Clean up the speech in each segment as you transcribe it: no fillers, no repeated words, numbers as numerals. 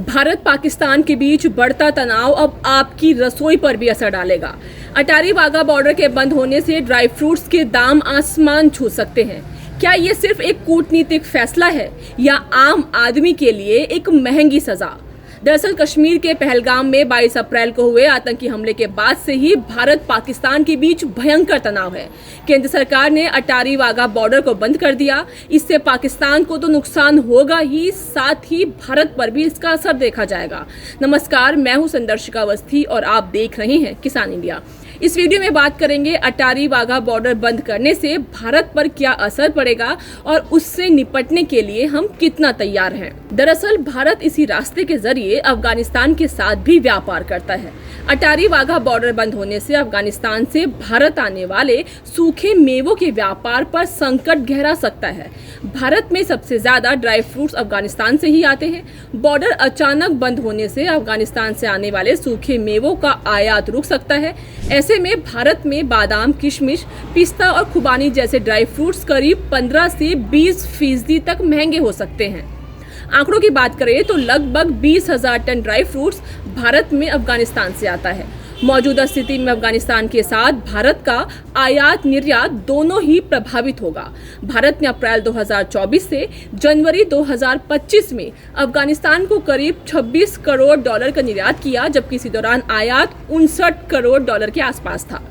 भारत पाकिस्तान के बीच बढ़ता तनाव अब आपकी रसोई पर भी असर डालेगा। अटारी वाघा बॉर्डर के बंद होने से ड्राई फ्रूट्स के दाम आसमान छू सकते हैं। क्या ये सिर्फ एक कूटनीतिक फैसला है या आम आदमी के लिए एक महंगी सजा? दरअसल कश्मीर के पहलगाम में 22 अप्रैल को हुए आतंकी हमले के बाद से ही भारत पाकिस्तान के बीच भयंकर तनाव है। केंद्र सरकार ने अटारी वाघा बॉर्डर को बंद कर दिया। इससे पाकिस्तान को तो नुकसान होगा ही, साथ ही भारत पर भी इसका असर देखा जाएगा। नमस्कार, मैं हूं संदर्शिका अवस्थी और आप देख रहे हैं किसान इंडिया। इस वीडियो में बात करेंगे अटारी वाघा बॉर्डर बंद करने से भारत पर क्या असर पड़ेगा और उससे निपटने के लिए हम कितना तैयार हैं। दरअसल भारत इसी रास्ते के जरिए अफगानिस्तान के साथ भी व्यापार करता है। अटारी वाघा बॉर्डर बंद होने से अफगानिस्तान से भारत आने वाले सूखे मेवों के व्यापार पर संकट गहरा सकता है। भारत में सबसे ज्यादा ड्राई फ्रूट्स अफगानिस्तान से ही आते हैं। बॉर्डर अचानक बंद होने से अफगानिस्तान से आने वाले सूखे मेवों का आयात रुक सकता है। ऐसे में भारत में बादाम, किशमिश, पिस्ता और खुबानी जैसे ड्राई फ्रूट्स करीब 15 से 20% तक महंगे हो सकते हैं। आंकड़ों की बात करें तो लगभग 20,000 टन ड्राई फ्रूट्स भारत में अफगानिस्तान से आता है। मौजूदा स्थिति में अफगानिस्तान के साथ भारत का आयात निर्यात दोनों ही प्रभावित होगा। भारत ने अप्रैल 2024 से जनवरी 2025 में अफगानिस्तान को करीब 26 करोड़ डॉलर का निर्यात किया, जबकि इसी दौरान आयात 59 करोड़ डॉलर के आसपास था।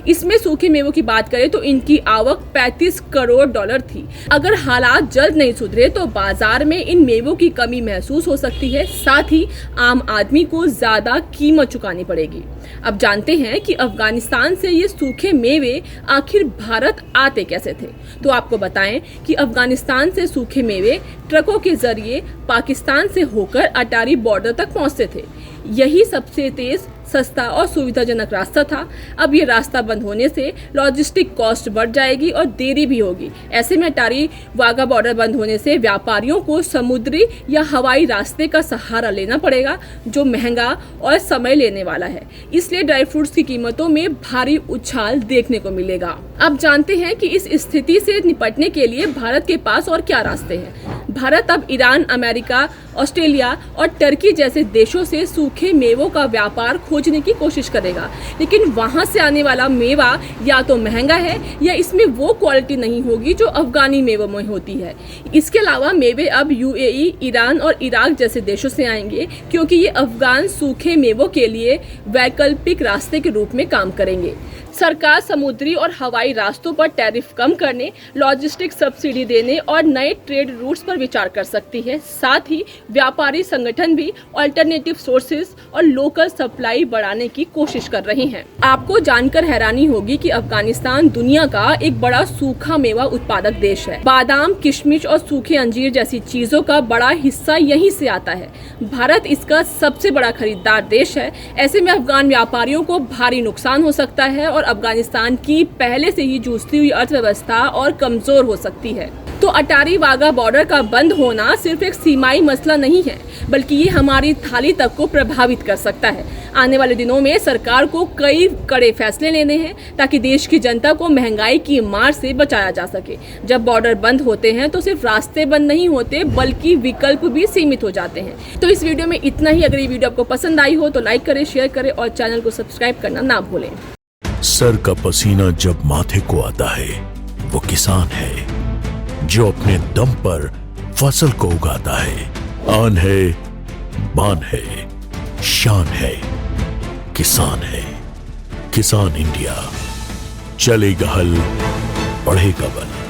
इसमें सूखे मेवों की बात करें तो इनकी आवक 35 करोड़ डॉलर थी। अगर हालात जल्द नहीं सुधरे तो बाजार में इन मेवों की कमी महसूस हो सकती है, साथ ही आम आदमी को ज्यादा कीमत चुकानी पड़ेगी। अब जानते हैं कि अफगानिस्तान से ये सूखे मेवे आखिर भारत आते कैसे थे। तो आपको बताएं कि अफगानिस्तान से सूखे मेवे ट्रकों के जरिए पाकिस्तान से होकर अटारी बॉर्डर तक पहुंचते थे। यही सबसे तेज, सस्ता और सुविधाजनक रास्ता था। अब ये रास्ता बंद होने से लॉजिस्टिक कॉस्ट बढ़ जाएगी और देरी भी होगी। ऐसे में अटारी वाघा बॉर्डर बंद होने से व्यापारियों को समुद्री या हवाई रास्ते का सहारा लेना पड़ेगा, जो महंगा और समय लेने वाला है। इसलिए ड्राई फ्रूट्स की कीमतों में भारी उछाल देखने को मिलेगा। अब जानते हैं कि इस स्थिति से निपटने के लिए भारत के पास और क्या रास्ते हैं। भारत अब ईरान, अमेरिका, ऑस्ट्रेलिया और टर्की जैसे देशों से सूखे मेवों का व्यापार खोजने की कोशिश करेगा, लेकिन वहां से आने वाला मेवा या तो महंगा है या इसमें वो क्वालिटी नहीं होगी जो अफगानी मेवों में होती है। इसके अलावा मेवे अब यूएई, ईरान और इराक जैसे देशों से आएंगे, क्योंकि ये अफगान सूखे मेवों के लिए वैकल्पिक रास्ते के रूप में काम करेंगे। सरकार समुद्री और हवाई रास्तों पर टैरिफ कम करने, लॉजिस्टिक सब्सिडी देने और नए ट्रेड रूट्स पर विचार कर सकती है। साथ ही व्यापारी संगठन भी अल्टरनेटिव सोर्सेज और लोकल सप्लाई बढ़ाने की कोशिश कर रहे हैं। आपको जानकर हैरानी होगी कि अफगानिस्तान दुनिया का एक बड़ा सूखा मेवा उत्पादक देश है। बादाम, किशमिश और सूखे अंजीर जैसी चीजों का बड़ा हिस्सा यहीं से आता है। भारत इसका सबसे बड़ा खरीदार देश है। ऐसे में अफगान व्यापारियों को भारी नुकसान हो सकता है और अफगानिस्तान की पहले से ही जूझती हुई अर्थव्यवस्था और कमजोर हो सकती है। तो अटारी वाघा बॉर्डर का बंद होना सिर्फ एक सीमाई मसला नहीं है, बल्कि ये हमारी थाली तक को प्रभावित कर सकता है। आने वाले दिनों में सरकार को कई कड़े फैसले लेने हैं ताकि देश की जनता को महंगाई की मार से बचाया जा सके। जब बॉर्डर बंद होते हैं तो सिर्फ रास्ते बंद नहीं होते, बल्कि विकल्प भी सीमित हो जाते हैं। तो इस वीडियो में इतना ही। अगर ये वीडियो आपको पसंद आई हो तो लाइक करें, शेयर करें और चैनल को सब्सक्राइब करना ना भूलें। सर का पसीना जब माथे को आता है, वो किसान है जो अपने दम पर फसल को उगाता है। आन है, बान है, शान है, किसान है। किसान इंडिया, चलेगा हल, बढ़ेगा बल।